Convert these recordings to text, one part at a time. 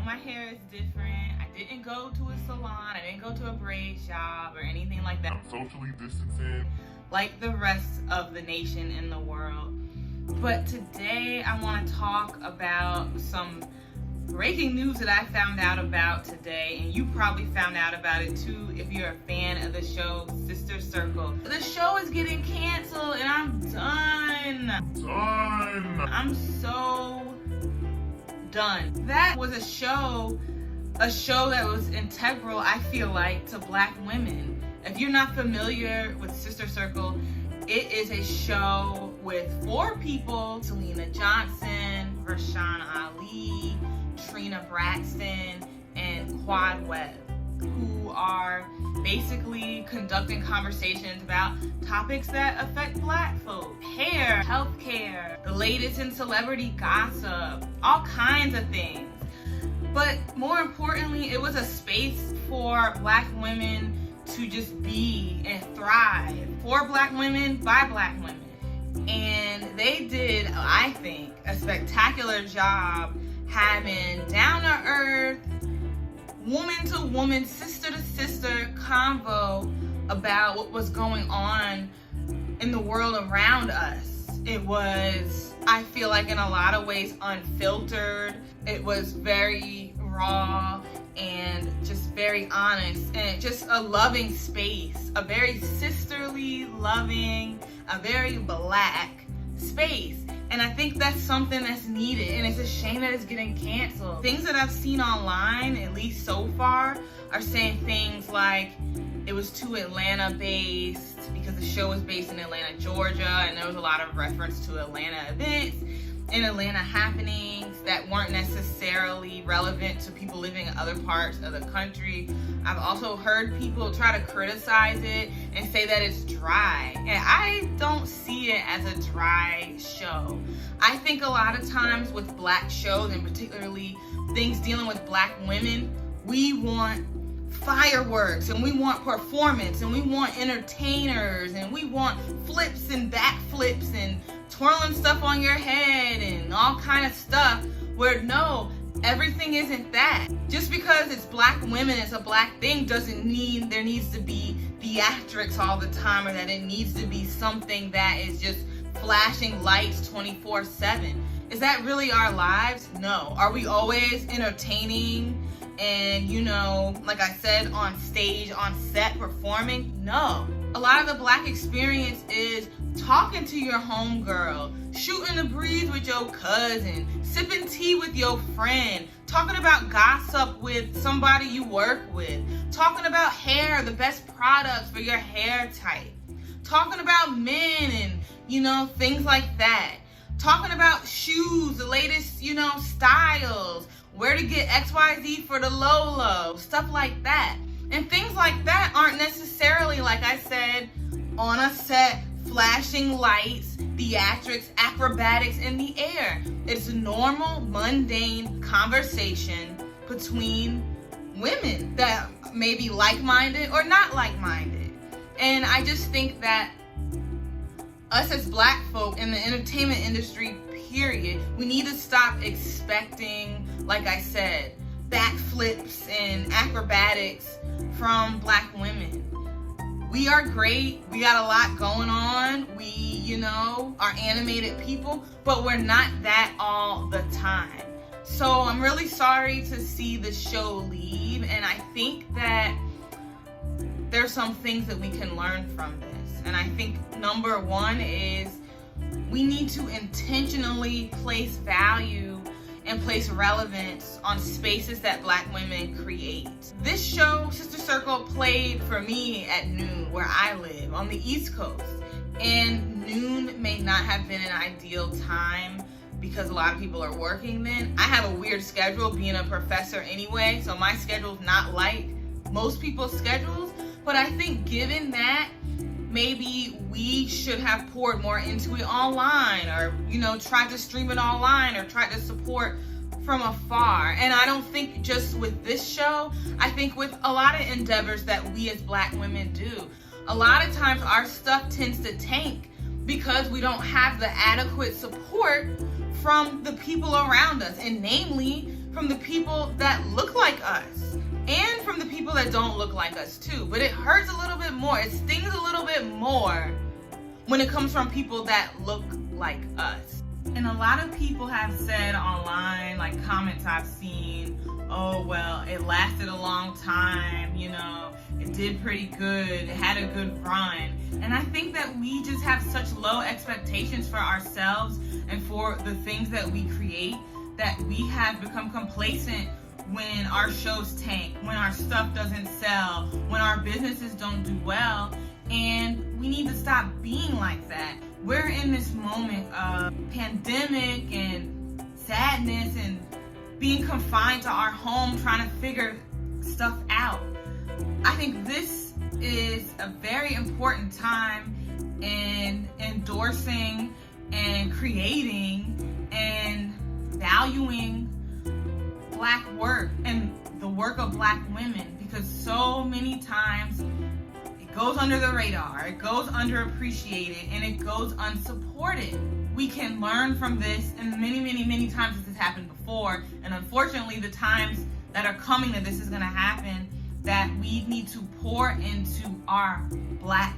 my hair is different. I didn't go to a salon. I didn't go to a braid shop or anything like that. I'm socially distancing. Like the rest of the nation and the world. But today I want to talk about some breaking news that I found out about today, and you probably found out about it too if you're a fan of the show Sister Circle. The show is getting canceled and I'm done. I'm so done. That was a show that was integral, I feel like, to Black women. If you're not familiar with Sister Circle, it is a show with 4 people: Selena Johnson, Rashawn Ali, Trina Braxton, and Quad Webb, who are basically conducting conversations about topics that affect Black folk. Hair, healthcare, the latest in celebrity gossip, all kinds of things. But more importantly, it was a space for Black women to just be and thrive. For Black women, by Black women. And they did, I think, a spectacular job having down-to-earth, woman-to-woman, sister-to-sister convo about what was going on in the world around us. It was, I feel like, in a lot of ways unfiltered. It was very raw and just very honest, and just a loving space, a very sisterly, loving, a very Black space. And I think that's something that's needed, and it's a shame that it's getting canceled. Things that I've seen online, at least so far, are saying things like it was too Atlanta based because the show was based in Atlanta, Georgia, and there was a lot of reference to Atlanta events and Atlanta happenings that weren't necessarily relevant to people living in other parts of the country. I've also heard people try to criticize it and say that it's dry. And I don't see it as a dry show. I think a lot of times with Black shows, and particularly things dealing with Black women, we want fireworks and we want performance and we want entertainers and we want flips and backflips and twirling stuff on your head and all kind of stuff, where no, everything isn't that. Just because it's Black women, it's a Black thing, doesn't mean there needs to be theatrics all the time, or that it needs to be something that is just flashing lights 24/7. Is that really our lives? No. Are we always entertaining and, you know, like I said, on stage, on set, performing? No. A lot of the Black experience is talking to your homegirl, shooting the breeze with your cousin, sipping tea with your friend, talking about gossip with somebody you work with, talking about hair, the best products for your hair type, talking about men and, you know, things like that, talking about shoes, the latest, you know, styles, where to get XYZ for the Lolo, stuff like that. And things like that aren't necessarily, like I said, on a set, flashing lights, theatrics, acrobatics in the air. It's a normal, mundane conversation between women that may be like-minded or not like-minded. And I just think that us as Black folk in the entertainment industry, period, we need to stop expecting, like I said, backflips and acrobatics from Black women. We are great. We got a lot going on. We, you know, are animated people, but we're not that all the time. So I'm really sorry to see the show leave, and I think that there's some things that we can learn from this. And I think number one is we need to intentionally place value and place relevance on spaces that Black women create. This show, Sister Circle, played for me at noon where I live on the East Coast. And noon may not have been an ideal time because a lot of people are working then. I have a weird schedule being a professor anyway, so my schedule's not like most people's schedules. But I think given that, maybe we should have poured more into it online, or, you know, tried to stream it online, or tried to support from afar. And I don't think just with this show, I think with a lot of endeavors that we as Black women do. A lot of times our stuff tends to tank because we don't have the adequate support from the people around us, and namely from the people that look like us and from the people that don't look like us too. But it hurts a little bit more. It stings a little bit more when it comes from people that look like us. And a lot of people have said online, like comments I've seen, oh, well, it lasted a long time, you know, it did pretty good, it had a good run. And I think that we just have such low expectations for ourselves and for the things that we create that we have become complacent when our shows tank, when our stuff doesn't sell, when our businesses don't do well. And we need to stop being like that. We're in this moment of pandemic and sadness and being confined to our home, trying to figure stuff out. I think this is a very important time in endorsing and creating and valuing Black work and the work of Black women, because so many times it goes under the radar, it goes underappreciated, and it goes unsupported. We can learn from this, and many times this has happened before, and unfortunately the times that are coming that this is going to happen, that we need to pour into our Black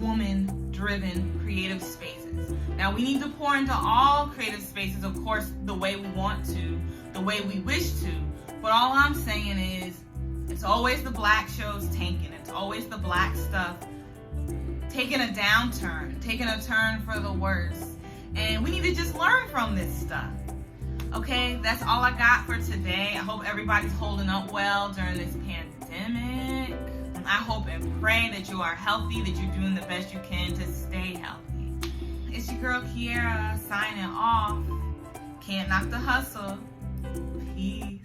woman-driven creative spaces. Now, we need to pour into all creative spaces, of course, the way we want to, the way we wish to, but all I'm saying is it's always the Black shows tanking. It's always the Black stuff taking a downturn, taking a turn for the worse. And we need to just learn from this stuff. Okay, that's all I got for today. I hope everybody's holding up well during this pandemic. I hope and pray that you are healthy, that you're doing the best you can to stay healthy. It's your girl Kiara signing off. Can't knock the hustle. Peace.